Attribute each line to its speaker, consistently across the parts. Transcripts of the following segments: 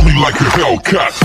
Speaker 1: me like a Hellcat.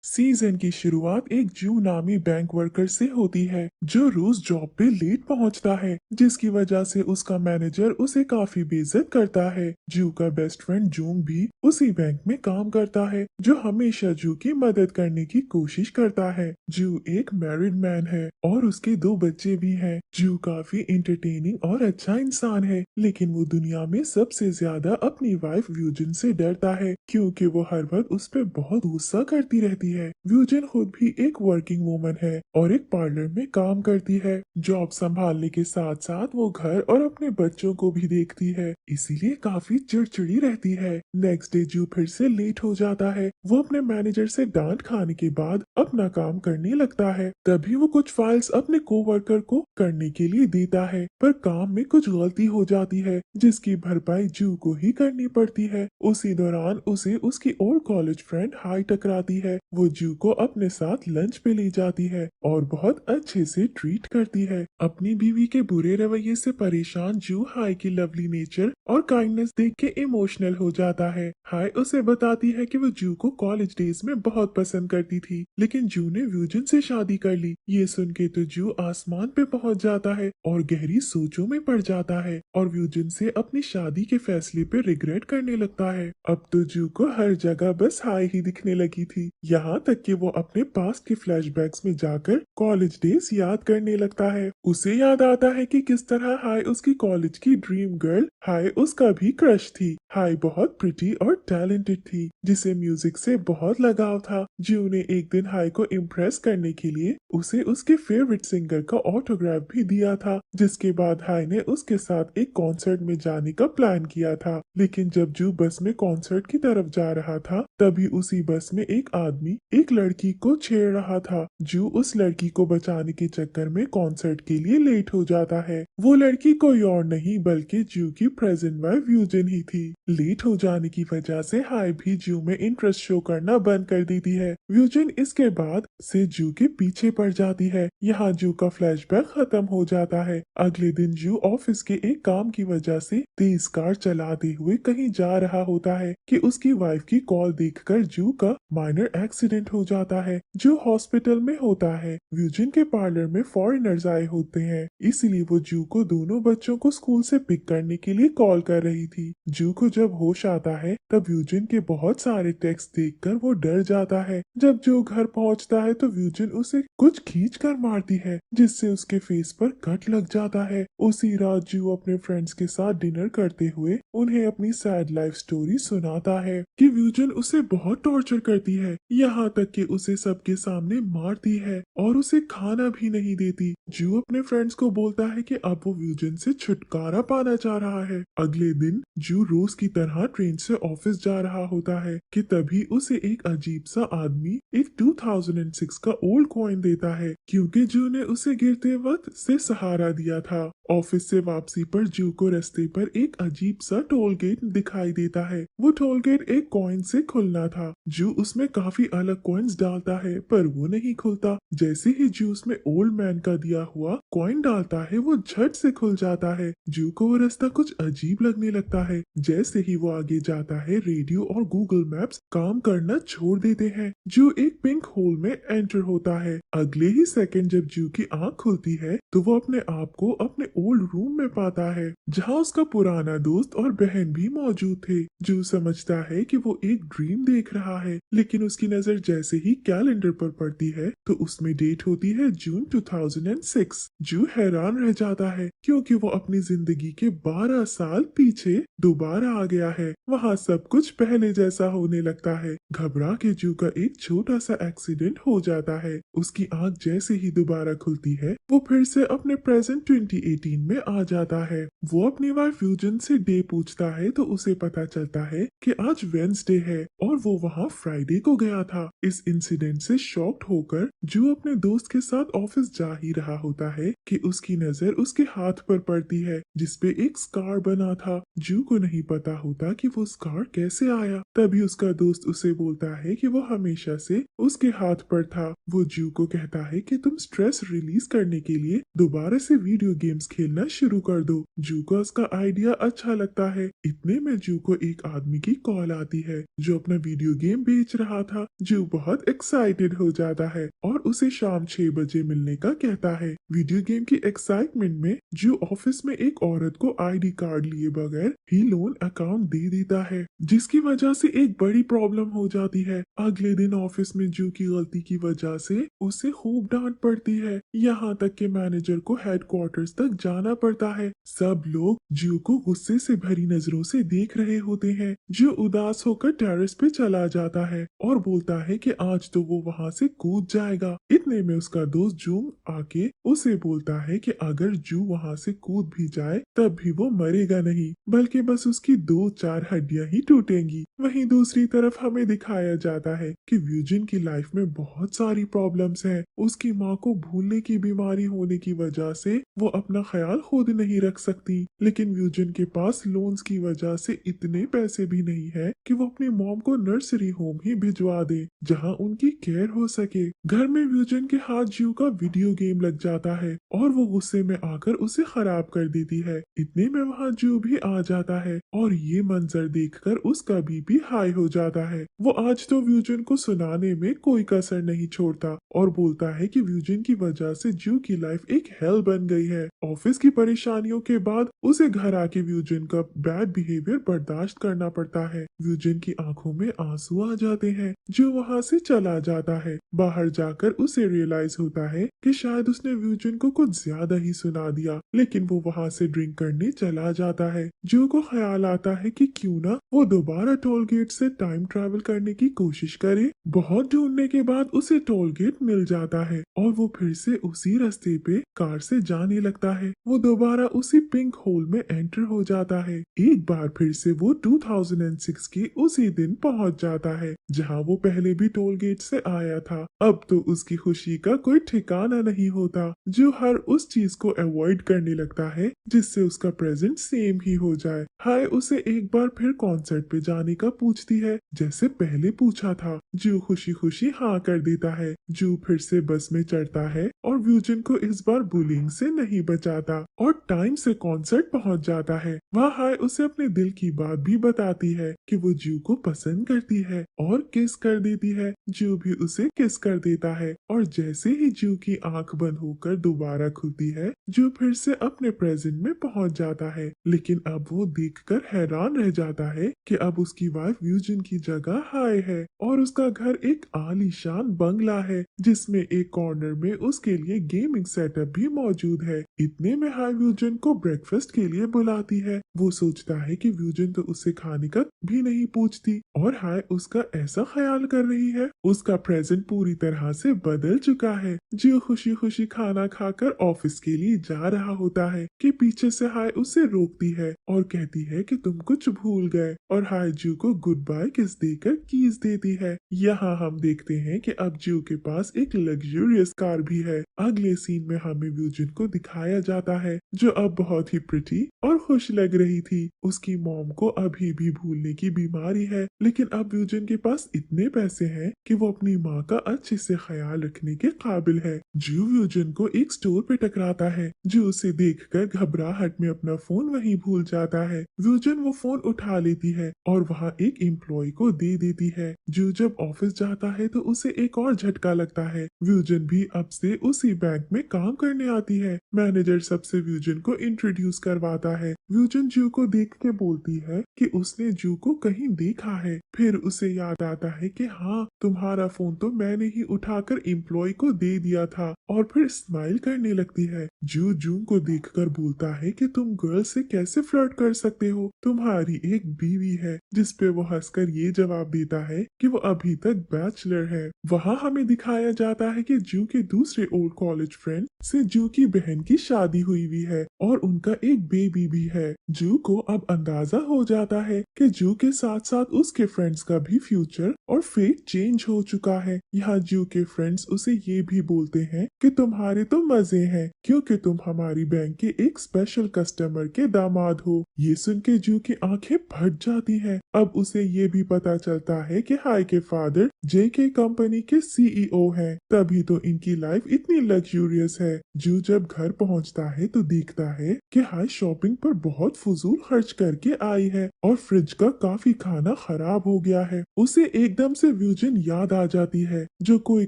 Speaker 2: Season की शुरुआत एक जू नामी बैंक वर्कर से होती है जो रोज जॉब पे लेट पहुंचता है, जिसकी वजह से उसका मैनेजर उसे काफी बेइज्जत करता है। जू का बेस्ट फ्रेंड जूंग भी उसी बैंक में काम करता है, जो हमेशा जू की मदद करने की कोशिश करता है। जू एक मैरिड मैन है और उसके 2 बच्चे भी हैं। जू काफी इंटरटेनिंग और अच्छा इंसान है, लेकिन वो दुनिया में सबसे ज्यादा अपनी वाइफ व्यूजन से डरता है, क्योंकि वो हर वक्त उस पर बहुत गुस्सा करती रहती है। व्यूजन खुद भी एक वर्किंग वूमन है और एक पार्लर में काम करती है। जॉब संभालने के साथ साथ वो घर और अपने बच्चों को भी देखती है, इसीलिए काफी चिड़चिड़ी रहती है। नेक्स्ट डे जू फिर से लेट हो जाता है। वो अपने मैनेजर से डांट खाने के बाद अपना काम करने लगता है। तभी वो कुछ फाइल्स अपने कोवर्कर को करने के लिए देता है, पर काम में कुछ गलती हो जाती है, जिसकी भरपाई जू को ही करनी पड़ती है। उसी दौरान उसे उसकी ओल्ड कॉलेज फ्रेंड हाई टकराती है। वो जू को अपने साथ लंच पे ले जाती है और बहुत अच्छे से ट्रीट करती है। अपनी बीवी के बुरे रवैये से परेशान जू हाई की लवली नेचर और काइंडनेस देख के इमोशनल हो जाता है। हाई उसे बताती है कि वो जू को कॉलेज डेज में बहुत पसंद करती थी, लेकिन जू ने व्यूजन से शादी कर ली। ये सुन के तो जू आसमान पे पहुंच जाता है और गहरी सोचों में पड़ जाता है और व्यूजन से अपनी शादी के फैसले पे रिग्रेट करने लगता है। अब तो जू को हर जगह बस हाई ही दिखने लगी थी, यहाँ तक कि वो अपने पास्ट के फ्लैशबैक्स में जाकर कॉलेज डेज याद करने लगता है। उसे याद आता है कि किस तरह हाई उसकी कॉलेज की ड्रीम गर्ल हाई उसका भी क्रश थी। हाई बहुत प्रिटी और टैलेंटेड थी, जिसे म्यूजिक से बहुत लगाव था। जू ने एक दिन हाई को इम्प्रेस करने के लिए उसे उसके फेवरेट सिंगर का ऑटोग्राफ भी दिया था, जिसके बाद हाई ने उसके साथ एक कॉन्सर्ट में जाने का प्लान किया था। लेकिन जब जू बस में कॉन्सर्ट की तरफ जा रहा था, तभी उसी बस में एक आदमी एक लड़की को छेड़ रहा था। जू उस लड़की को बचाने के चक्कर में कॉन्सर्ट के लिए लेट हो जाता है। वो लड़की कोई और नहीं बल्कि जू की प्रेजेंट वाइफ व्यूजन ही थी। लेट हो जाने की वजह से हाई भी जू में इंटरेस्ट शो करना बंद कर देती है। व्यूजन इसके बाद से जू के पीछे पड़ जाती है। यहाँ जू का फ्लैशबैक खत्म हो जाता है। अगले दिन जू ऑफिस के एक काम की वजह से तेज कार चलाते हुए कहीं जा रहा होता है कि उसकी वाइफ की कॉल देखकर जू का माइनर एक्सीडेंट हो जाता है, जो हॉस्पिटल में होता है। व्यूजन के पार्लर में फॉरेनर्स आए होते हैं, इसलिए वो जू को दोनों बच्चों को स्कूल से पिक करने के लिए कॉल कर रही थी। जू को जब होश आता है, तब व्यूजन के बहुत सारे टेक्स्ट देखकर वो डर जाता है। जब जू घर पहुंचता है तो व्यूजन उसे कुछ खींच कर मारती है, जिससे उसके फेस पर कट लग जाता है। उसी रात जू अपने फ्रेंड्स के साथ डिनर करते हुए उन्हें अपनी सैड लाइफ स्टोरी सुनाता है कि व्यूजन उसे बहुत टॉर्चर करती है, यहाँ तक कि उसे सबके सामने मारती है और उसे खाना भी नहीं देती। जू अपने फ्रेंड्स को बोलता है कि अब वो व्यूजन से छुटकारा पाना चाह रहा है। अगले दिन जू रोज की तरह ट्रेन से ऑफिस जा रहा होता है कि तभी उसे एक अजीब सा आदमी एक 2006 का ओल्ड कॉइन देता है, क्योंकि जू ने उसे गिरते वक्त से सहारा दिया था। ऑफिस से वापसी पर जू को रास्ते पर एक अजीब सा टोल गेट दिखाई देता है। वो टोल गेट एक कॉइन से खुलना था। जू उसमें काफी अलग कॉइन्स डालता है, पर वो नहीं खुलता। जैसे ही जू उसमें ओल्ड मैन का दिया हुआ कॉइन डालता है, वो झट से खुल जाता है। जू को वो रास्ता कुछ अजीब लगने लगता है। जैसे ही वो आगे जाता है, रेडियो और गूगल मैप्स काम करना छोड़ देते हैं। जू एक पिंक होल में एंटर होता है। अगले ही सेकंड जब जू की आंख खुलती है, तो वो अपने आप को अपने ओल्ड रूम में पाता है, जहाँ उसका पुराना दोस्त और बहन भी मौजूद थे। जू समझता है कि वो एक ड्रीम देख रहा है, लेकिन उसकी नजर जैसे ही कैलेंडर पर पड़ती है तो उसमें डेट होती है जून 2006। जू हैरान रह जाता है, क्योंकि वो अपनी जिंदगी के 12 साल पीछे दोबारा आ गया है। वहाँ सब कुछ पहले जैसा होने लगता है। घबरा के जू का एक छोटा सा एक्सीडेंट हो जाता है। उसकी आंख जैसे ही दोबारा खुलती है, वो फिर से अपने प्रेजेंट 2018 में आ जाता है। वो अपनी वाइफ व्यूजन से डे पूछता है तो उसे पता चलता है कि आज वेंसडे है और वो वहाँ फ्राइडे को गया था। इस इंसिडेंट से शॉक्ड होकर जू अपने दोस्त के साथ ऑफिस जा ही रहा होता है कि उसकी नजर उसके हाथ पर पड़ती है जिसपे एक स्कार बना था। जू को नहीं पता होता कि वो स्कार कैसे आया। तभी उसका दोस्त उसे बोलता है कि वो हमेशा से उसके हाथ पर था। वो जू को कहता है कि तुम स्ट्रेस रिलीज करने के लिए दोबारा से वीडियो गेम्स खेलना शुरू कर दो। जू को उसका आइडिया अच्छा लगता है। इतने में जू को एक आदमी की कॉल आती है जो अपना वीडियो गेम बेच रहा था। जू बहुत एक्साइटेड हो जाता है और उसे शाम 6 बजे मिलने का कहता है। वीडियो गेम की एक्साइटमेंट में जू ऑफिस में एक औरत को आईडी कार्ड लिए बगैर ही लोन अकाउंट दे देता है, जिसकी वजह से एक बड़ी प्रॉब्लम हो जाती है। अगले दिन ऑफिस में जू की गलती की वजह से उसे खूब डांट पड़ती है, यहाँ तक कि मैनेजर को हेडक्वार्टर्स तक जाना पड़ता है। सब लोग जू को गुस्से से भरी नजरों से देख रहे होते हैं। जू उदास होकर टेरेस पे चला जाता है और बोलता है कि आज तो वो वहाँ से कूद जाएगा। इतने में उसका दोस्त जूम आके उसे बोलता है कि अगर जू वहाँ से कूद भी जाए तब भी वो मरेगा नहीं, बल्कि बस उसकी 2-4 हड्डियां ही टूटेंगी। वहीं दूसरी तरफ हमें दिखाया जाता है कि व्यूजिन की लाइफ में बहुत सारी प्रॉब्लम्स हैं। उसकी माँ को भूलने की बीमारी होने की वजह से वो अपना ख्याल खुद नहीं रख सकती, लेकिन व्यूजिन के पास लोन्स की वजह से इतने पैसे भी नहीं है कि वो अपनी मॉम को नर्सरी होम ही भिजवा दे जहाँ उनकी केयर हो सके। घर में व्यूजिन के हाथ जू का वीडियो गेम लग जाता है और वो गुस्से में आकर उसे खराब कर देती है। इतने में वहाँ जू भी आ जाता है और ये मंजर देखकर उसका बीपी हाई हो जाता है। वो आज तो व्यूजिन को सुनाने में कोई कसर नहीं छोड़ता और बोलता है कि व्यूजिन की वजह से जू की लाइफ एक हेल बन गई है। ऑफिस की परेशानियों के बाद उसे घर आके व्यूजिन का बैड बिहेवियर बर्दाश्त करना पड़ता है। व्यूजिन की आंखों में आंसू आ जाते हैं। जो वहाँ से चला जाता है। बाहर जाकर उसे रियलाइज होता है कि शायद उसने व्यूजिन को कुछ ज्यादा ही सुना दिया, लेकिन वो वहाँ से ड्रिंक करने चला जाता है। जो को ख्याल आता है कि क्यों ना वो दोबारा टोल गेट से टाइम ट्रैवल करने की कोशिश करे। बहुत ढूंढने के बाद उसे टोल गेट मिल जाता है और वो फिर से उसी रास्ते पे कार से जाने लगता है। वो दोबारा उसी पिंक होल में एंटर हो जाता है। एक बार फिर से वो 2006 के उसी दिन पहुंच जाता है जहां वो पहले भी टोल गेट से आया था। अब तो उसकी खुशी का कोई ठिकाना नहीं होता। जो हर उस चीज को अवॉइड करने लगता है जिससे उसका प्रेजेंट सेम ही हो जाए। हाय उसे एक बार फिर कॉन्सर्ट पे जाने का पूछती है जैसे पहले पूछा था। जू खुशी खुशी हाँ कर देता है। जू फिर से बस में चढ़ता है और व्यूजिन को इस बार बुलिंग से नहीं बचाता और टाइम से कॉन्सर्ट पहुंच जाता है। वहाँ हाय उसे अपने दिल की बात भी बताती है कि वो जू को पसंद करती है और किस कर देती है। जू भी उसे किस कर देता है और जैसे ही जू की आंख बंद होकर दोबारा खुलती है, जू फिर से अपने प्रेजेंट में पहुंच जाता है। लेकिन अब वो देखकर हैरान रह जाता है कि अब उसकी वाइफ व्यूजिन की जगह हाय है और उसका घर एक आलीशान बंगला है जिसमें एक कॉर्नर में उसके लिए गेमिंग सेटअप भी मौजूद है। इतने में हाय व्यूजिन को ब्रेकफास्ट के लिए बुलाती है। वो सोचता है कि व्यूजिन तो उससे खाने का भी नहीं पूछती और हाय उसका ऐसा ख्याल कर रही है। उसका प्रेजेंट पूरी तरह से बदल चुका है। जो खुशी खुशी खाना खाकर ऑफिस के लिए जा रहा होता है कि पीछे से हाय उसे रोकती है और कहती है कि तुम कुछ भूल गए और हाय जू को गुड बाय किस देकर कीज देती है। यहाँ हम देखते हैं कि अब जू के पास एक लग्जूरियस कार भी है। अगले सीन में हमें व्यूजिन को दिखाया जाता है जो अब बहुत ही प्रिटी और खुश लग रही थी। उसकी मॉम को अभी भी भूलने की बीमारी है, लेकिन अब व्यूजिन के पास इतने पैसे हैं कि वो अपनी माँ का अच्छे से ख्याल रखने के काबिल है। जू व्यूजिन को एक स्टोर पे टकराता है। जो उसे देखकर घबराहट में अपना फोन वहीं भूल जाता है। व्यूजिन वो फोन उठा लेती है और वहाँ एक एम्प्लॉय को दे देती है। जू जब ऑफिस जाता है तो उसे एक और झटका लगता है। व्यूजिन भी अब से उसी बैंक में काम करने आती है। मैनेजर सबसे व्यूजिन को इंट्रोड्यूस करवाता है। व्यूजिन जू को देख के बोलती है कि उसने जू को कहीं देखा है। फिर उसे याद आता है कि हाँ तुम्हारा फोन तो मैंने ही उठाकर एम्प्लॉय को दे दिया था और फिर स्माइल करने लगती है। जू को देखकर बोलता है कि तुम गर्ल से कैसे फ्लर्ट कर सकते हो, तुम्हारी एक बीवी है। जिसपे वो हंसकर ये जवाब देता है कि वो अभी तक बैचलर है। वहाँ हमें दिखाया जाता है कि जू के दूसरे ओल्ड कॉलेज फ्रेंड से जू की बहन की शादी हुई है और उनका एक बेबी भी है। जू को अब अंदाजा हो जाता है कि जू के साथ साथ उसके फ्रेंड्स का भी फ्यूचर और फेट चेंज हो चुका है। यहाँ जू के फ्रेंड्स उसे ये भी बोलते हैं कि तुम्हारे तो मजे हैं क्योंकि तुम हमारी बैंक के एक स्पेशल कस्टमर के दामाद हो। ये सुन के जू की आंखें फट जाती हैं। अब उसे ये भी पता चलता है कि हाई के फादर जेके कंपनी के सीईओ हैं। तभी तो इनकी लाइफ इतनी लग्जूरियस है। जू जब घर पहुंचता है तो देखता है कि हाई शॉपिंग पर बहुत फजूल खर्च करके आई है और फ्रिज का काफी खाना खराब हो गया है। उसे एकदम से व्यूजन याद आ जाती है जो कोई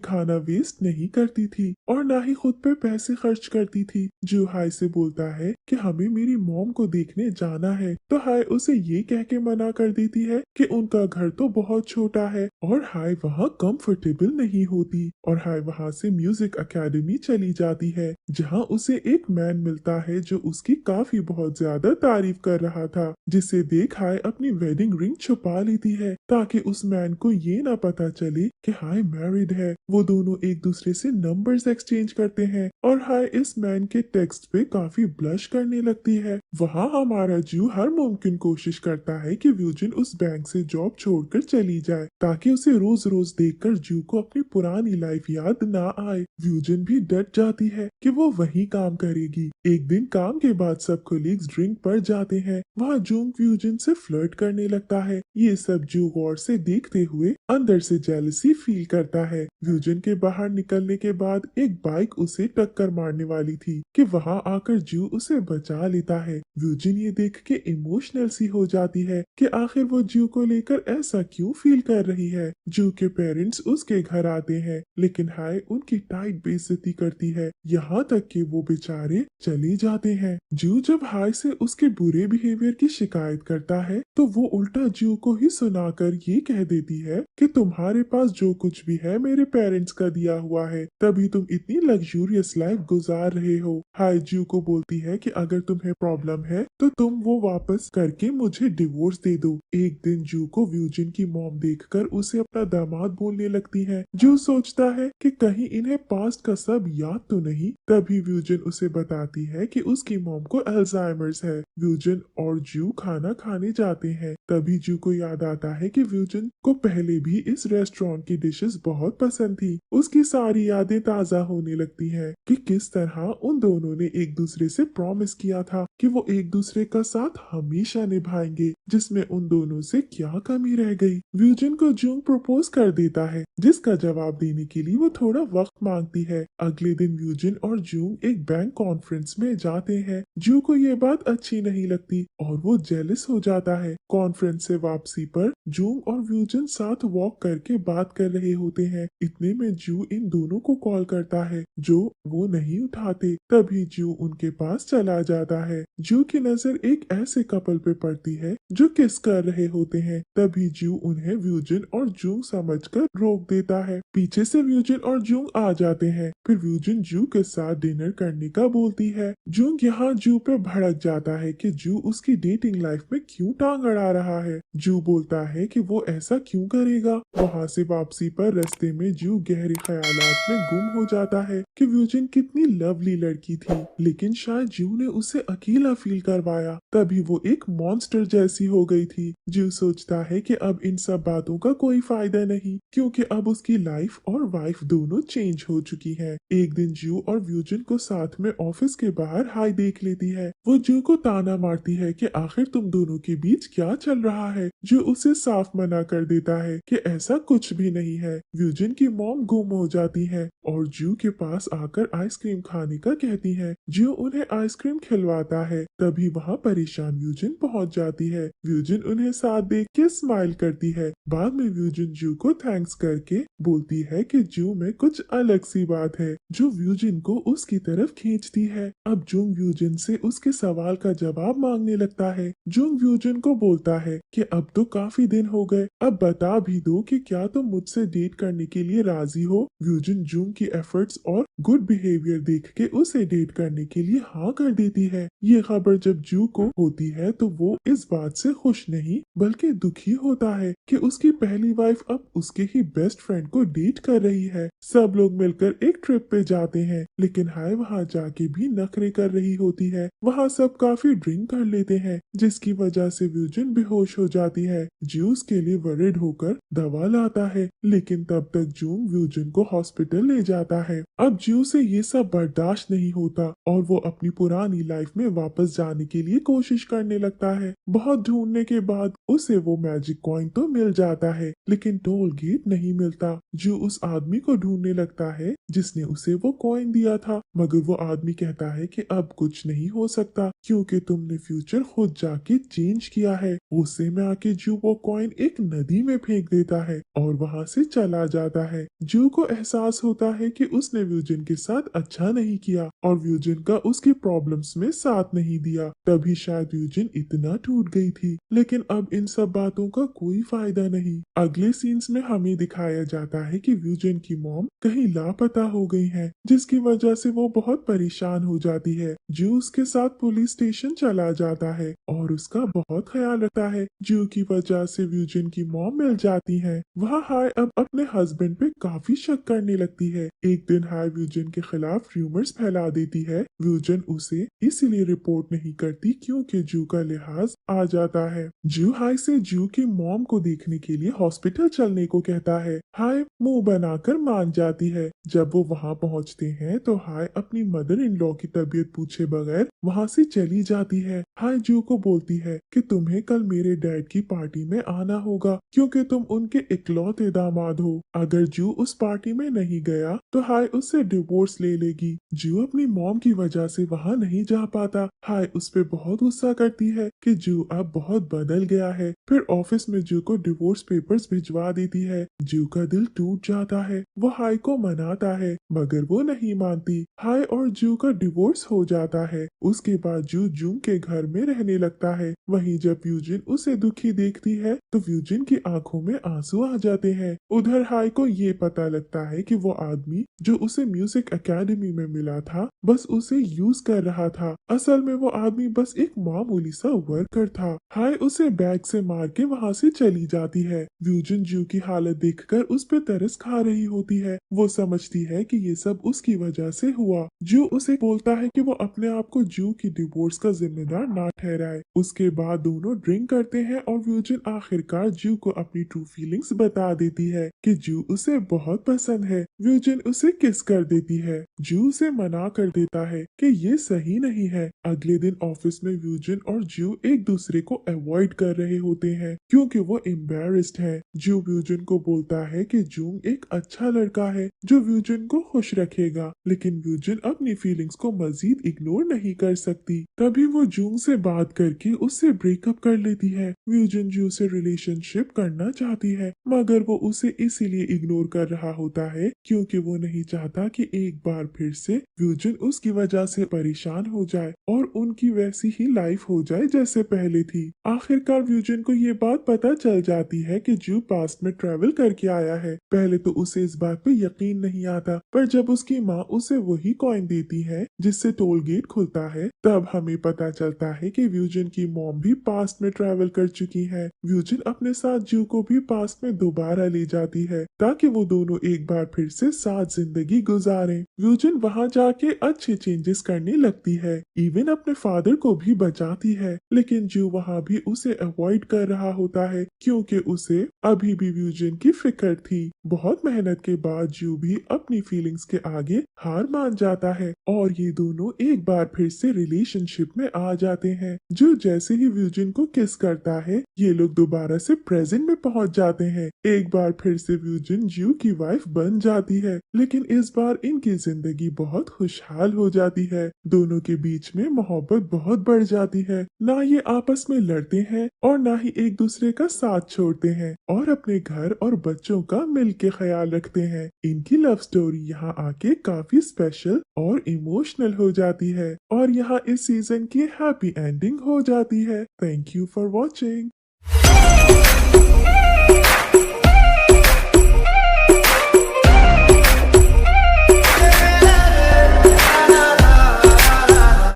Speaker 2: खाना वेस्ट नहीं करती थी और ना ही खुद पे पैसे खर्च करती थी। जो हाई से बोलता है कि हमें मेरी मॉम को देखने जाना है, तो हाई उसे ये कह के मना कर देती है कि उनका घर तो बहुत छोटा है और हाई वहाँ कंफर्टेबल नहीं होती। और हाई वहाँ से म्यूजिक एकेडमी चली जाती है जहाँ उसे एक मैन मिलता है जो उसकी काफी बहुत ज्यादा तारीफ कर रहा था, जिसे देख हाई अपनी वेडिंग रिंग छुपा लेती है ताकि उस मैन को ये ना पता चले कि हाई मैरिड है। वो दोनों एक दूसरे से नंबर्स एक्सचेंज करते हैं और हाई इस मैन के टेक्स्ट पे काफी ब्लश करने लगती है। वहाँ हमारा जू हर मुमकिन कोशिश करता है कि व्यूजन उस बैंक से जॉब छोड़कर चली जाए ताकि उसे रोज रोज देखकर जू को अपनी पुरानी लाइफ याद ना आए। व्यूजन भी डट जाती है कि वो वही काम करेगी। एक दिन काम के बाद सब कोलीग्स ड्रिंक पर जाते हैं। वहाँ जूंग व्यूजन से फ्लर्ट करने लगता है। ये सब जू गौर से देखते हुए अंदर से जेलसी फील करता है। व्यूजन के बाहर निकलने के बाद एक बाइक उसे टक्कर मारने वाली थी कि वहाँ आकर जू उसे बचा लेता है। व्यूजन ये देख के इमोशनल सी हो जाती है कि आखिर वो जू को लेकर ऐसा क्यों फील कर रही है। जू के पेरेंट्स उसके घर आते हैं लेकिन हाय उनकी टाइट बेइज्जती करती है, यहाँ तक कि वो बेचारे चले जाते हैं। जू जब हाय से उसके बुरे बिहेवियर की शिकायत करता है तो वो उल्टा जू को ही सुनाकर ये कह देती है कि तुम्हारे पास जो कुछ भी है मेरे पेरेंट्स का दिया हुआ है, तभी तुम इतनी लग्जूरियस लाइफ गुजार रहे हो। हाय जू को बोलती है कि अगर तुम्हें प्रॉब्लम है तो तुम वो वापस करके मुझे डिवोर्स दे दो। एक दिन जू को व्यूजन की मॉम देखकर उसे अपना दामाद बोलने लगती है। जू सोचता है कि कहीं इन्हें पास्ट का सब याद तो नहीं। तभी व्यूजन उसे बताती है कि उसकी मॉम को अल्जाइमर्स है। व्यूजन और जू खाना खाने जाते हैं। तभी जू को याद आता है कि व्यूजन को पहले भी इस रेस्टोरेंट की डिशेस बहुत पसंद थी। उसकी सारी यादें ताजा होने लगती हैं कि किस तरह उन दोनों ने एक दूसरे से प्रॉमिस किया था कि वो एक दूसरे का साथ हमेशा निभाएंगे, जिसमें उन दोनों से क्या कमी रह गई। व्यूजन को जूंग प्रपोज कर देता है जिसका जवाब देने के लिए वो थोड़ा वक्त मांगती है। अगले दिन व्यूजन और जूंग एक बैंक कॉन्फ्रेंस में जाते हैं। जू को ये बात अच्छी नहीं लगती और वो जेलस हो जाता है। कॉन्फ्रेंस से वापसी पर जूंग और व्यूजन साथ वॉक करके बात कर रहे होते हैं। इतने में जू इन दोनों को कॉल करता है जो वो नहीं उठाते। तभी जू उनके पास चला जाता है। जू की नजर एक ऐसे कपल पे पड़ती है जो किस कर रहे होते हैं। तभी जू उन्हें व्यूजन और जूंग समझकर रोक देता है। पीछे से व्यूजन और जूंग आ जाते हैं। फिर व्यूजन जू के साथ डिनर करने का बोलती है। जूंग यहाँ जू पे भड़क जाता है कि जू उसकी डेटिंग लाइफ में क्यों टांग अड़ा रहा है। जू बोलता है कि वो ऐसा क्यों करेगा। वहाँ से वापसी पर रास्ते में जू गहरे ख्यालात में गुम हो जाता है कि व्यूजन कितनी लवली लड़की थी, लेकिन शायद जू ने उसे अकेला फील करवाया। तभी वो एक मॉन्स्टर जैसी हो गई थी। जू सोचता है कि अब इन सब बातों का कोई फायदा नहीं क्योंकि अब उसकी लाइफ और वाइफ दोनों चेंज हो चुकी है। एक दिन जू और व्यूजन को साथ में ऑफिस के बाहर हाई देख लेती है। वो जू को ताना मारती है कि आखिर तुम दोनों के बीच क्या चल रहा है। जो उसे साफ मना कर देता है कि ऐसा कुछ भी नहीं है। व्यूजन की मॉम गुम हो जाती है और जू के पास आकर आइसक्रीम खाने का कहती है। जू उन्हें आइसक्रीम खिलवाता है। तभी वहाँ परेशान व्यूजन पहुँच जाती है। व्यूजन उन्हें साथ देख के स्माइल करती है। बाद में व्यूजन जू को थैंक्स करके बोलती है कि जू में कुछ अलग सी बात है जो व्यूजन को उसकी तरफ खींचती है। अब जूंग व्यूजन से उसके सवाल का जवाब मांगने लगता है। जूंग व्यूजन को बोलता है कि अब तो काफी दिन हो गए, अब बता भी दो कि क्या तुम मुझसे डेट करने के लिए राजी हो। व्यूजन जूंग की एफर्ट्स और गुड बिहेवियर देख के उसे डेट करने के लिए हाँ कर देती है। ये खबर जब जू को होती है तो वो इस बात से खुश नहीं बल्कि दुखी होता है कि उसकी पहली वाइफ अब उसके ही बेस्ट फ्रेंड को डेट कर रही है। सब लोग मिलकर एक ट्रिप पे जाते हैं लेकिन हाय वहाँ जाके भी नखरे कर रही होती है। वहाँ सब काफी ड्रिंक कर लेते हैं जिसकी वजह से व्यूजन बेहोश हो जाती है। जूस के लिए वरिड होकर दवा लाता है लेकिन तब तक जूंग व्यूजन को हॉस्पिटल ले जाता है। अब जू से ये सब बर्दाश्त नहीं होता और वो अपनी पुरानी लाइफ में वापस जाने के लिए कोशिश करने लगता है। बहुत ढूंढने के बाद उसे वो मैजिक कॉइन तो मिल जाता है, लेकिन टोल गेट नहीं मिलता। जू उस आदमी को ढूंढने लगता है जिसने उसे वो कॉइन दिया था, मगर वो आदमी कहता है कि अब कुछ नहीं हो सकता क्योंकि तुमने फ्यूचर खुद जाके चेंज किया है। गुस्से में आके जू वो कॉइन एक नदी में फेंक देता है और वहां से चला जाता है। जू को एहसास होता है कि उसने व्यूजन के साथ अच्छा नहीं किया और व्यूजन का उसकी प्रॉब्लम्स में साथ नहीं दिया, तभी शायद व्यूजन इतना टूट गई थी। लेकिन अब इन सब बातों का कोई फायदा नहीं। अगले सीन्स में हमें दिखाया जाता है कि व्यूजन की मॉम कहीं लापता हो गई है, जिसकी वजह से वो बहुत परेशान हो जाती है। जू उसके साथ पुलिस स्टेशन चला जाता है और उसका बहुत ख्याल रखता है। जू की वजह से व्यूजन की मॉम मिल जाती है। वहाँ हाय अब अपने हस्बैंड पे काफी शक करने लगती है। एक दिन हाय व्यूजन के खिलाफ रूमर्स फैला देती है। व्यूजन उसे इसलिए रिपोर्ट नहीं करती क्योंकि जू का लिहाज आ जाता है। जू हाय से जू की मॉम को देखने के लिए हॉस्पिटल चलने को कहता है। हाय मुंह बनाकर मान जाती है। जब वो वहाँ पहुँचते हैं तो हाय अपनी मदर इन लॉ की तबीयत पूछे बगैर वहाँ से चली जाती है। हाय जू को बोलती है कि तुम्हें कल मेरे डैड की पार्टी में आना होगा क्योंकि तुम उनके इकलौते दामाद हो। अगर जू उस पार्टी में नहीं गया तो हाय उससे डिवोर्स ले लेगी। जू अपनी मॉम की वजह से वहाँ नहीं जा पाता। हाय उस पे बहुत गुस्सा करती है कि जू अब बहुत बदल गया है। फिर ऑफिस में जू को डिवोर्स पेपर्स भिजवा देती है। जू का दिल टूट जाता है। वो हाय को मनाता है मगर वो नहीं मानती। हाय और जू का डिवोर्स हो जाता है। उसके बाद जू जून के घर में रहने लगता है। वहीं जब व्यूजिन उसे दुखी देखती है तो व्यूजिन की आंखों में आंसू आ जाते हैं। उधर हाय को ये पता लगता है कि वो आदमी जो उसे म्यूजिक एकेडमी में मिला था बस उसे यूज कर रहा था। असल में वो आदमी बस एक मामूली सा वर्कर था। हाय उसे बैग से मार के वहाँ से चली जाती है। व्यूजिन जू की हालत देखकर उस पे तरस खा रही होती है। वो समझती है कि ये सब उसकी वजह से हुआ। जू उसे बोलता है कि वो अपने आप को जू की डिवोर्स का जिम्मेदार ना ठहराए। उसके बाद दोनों ड्रिंक करते हैं और व्यूजिन आखिरकार जू को अपनी ट्रू फीलिंग्स बता देती है कि जू उसे बहुत पसंद है। व्यूजिन उसे किस कर देती है। जू उसे मना कर देता है कि ये सही नहीं है। अगले दिन ऑफिस में व्यूजिन और जू एक दूसरे को अवॉइड कर रहे होते हैं क्योंकि वो एम्बेरस्ड है। जू व्यूजिन को बोलता है कि जूंग एक अच्छा लड़का है जो व्यूजिन को खुश रखेगा, लेकिन व्यूजिन अपनी फीलिंग्स को मजीद इग्नोर नहीं कर सकती। तभी वो जूंग से बात करके उससे ब्रेकअप कर लेती है। व्यूजिन जू से रिलेशनशिप करना चाहती है मगर वो उसे इसीलिए इग्नोर कर रहा होता है क्योंकि वो नहीं चाहता कि एक बार फिर से व्यूजिन उसकी वजह से परेशान हो जाए और उनकी वैसी ही लाइफ हो जाए जैसे पहले थी। आखिरकार व्यूजिन को ये बात पता चल जाती है कि जू पास्ट में ट्रेवल करके आया है। पहले तो उसे इस बात पे यकीन नहीं आता, पर जब उसकी माँ उसे वही कॉइन देती है जिससे टोल गेट खुलता है तब हमें पता चलता है कि व्यूजिन की मॉम भी पास्ट में ट्रेवल कर चुकी है। व्यूजिन अपने साथ जू को भी पास्ट में दोबारा ले जाती है ताकि वो दोनों एक बार फिर से साथ जिंदगी गुजारें। व्यूजिन वहाँ जाके अच्छे चेंजेस करने लगती है, इवन अपने फादर को भी बचाती है, लेकिन जू वहाँ भी उसे अवॉइड कर रहा होता है क्योंकि उसे अभी भी व्यूजिन की फिक्र थी। बहुत मेहनत के बाद जू भी अपनी फीलिंग्स के आगे हार मान जाता है और ये दोनों एक बार फिर से रिलेशनशिप में आ जाते हैं। जो जैसे ही व्यूजिन को किस करता है ये लोग दोबारा से प्रेजेंट में पहुंच जाते हैं। एक बार फिर से व्यूजिन जू की वाइफ बन जाती है, लेकिन इस बार इनकी जिंदगी बहुत खुशहाल हो जाती है। दोनों के बीच में मोहब्बत बहुत बढ़ जाती है। ना ये आपस में लड़ते हैं और ना ही एक दूसरे का साथ छोड़ते हैं और अपने घर और बच्चों का मिल के ख्याल रखते हैं। इनकी लव स्टोरी यहाँ आके काफी स्पेशल और इमोशनल हो जाती है और यहाँ इस सीजन की हैप्पी एंडिंग हो जाती है। Thank you for watching.